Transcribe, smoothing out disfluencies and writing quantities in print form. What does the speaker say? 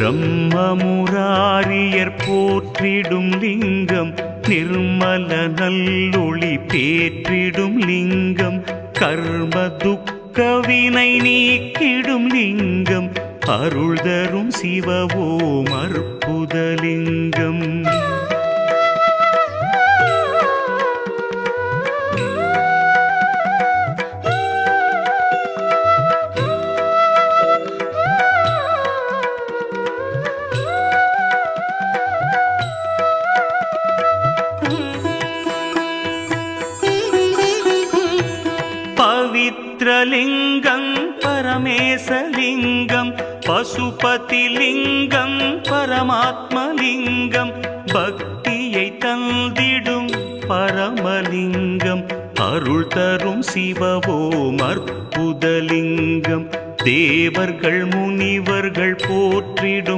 பிரம்மமுராரியர் போற்றிடும் லிங்கம், நிர்மல நல்லொளி பேற்றிடும் லிங்கம், கர்ம துக்கவினை நீக்கிடும் லிங்கம், அருள் தரும் சிவவோம் அற்புதலிங்கம். பவித்ரலிங்கம் பரமேசலிங்கம், பசுபதிலிங்கம் பரமாத்மலிங்கம், பக்தியை தந்திடும் பரமலிங்கம், அருள் தரும் சிவவோம் அற்புதலிங்கம், தேவர்கள் முனிவர்கள் போற்றிடும்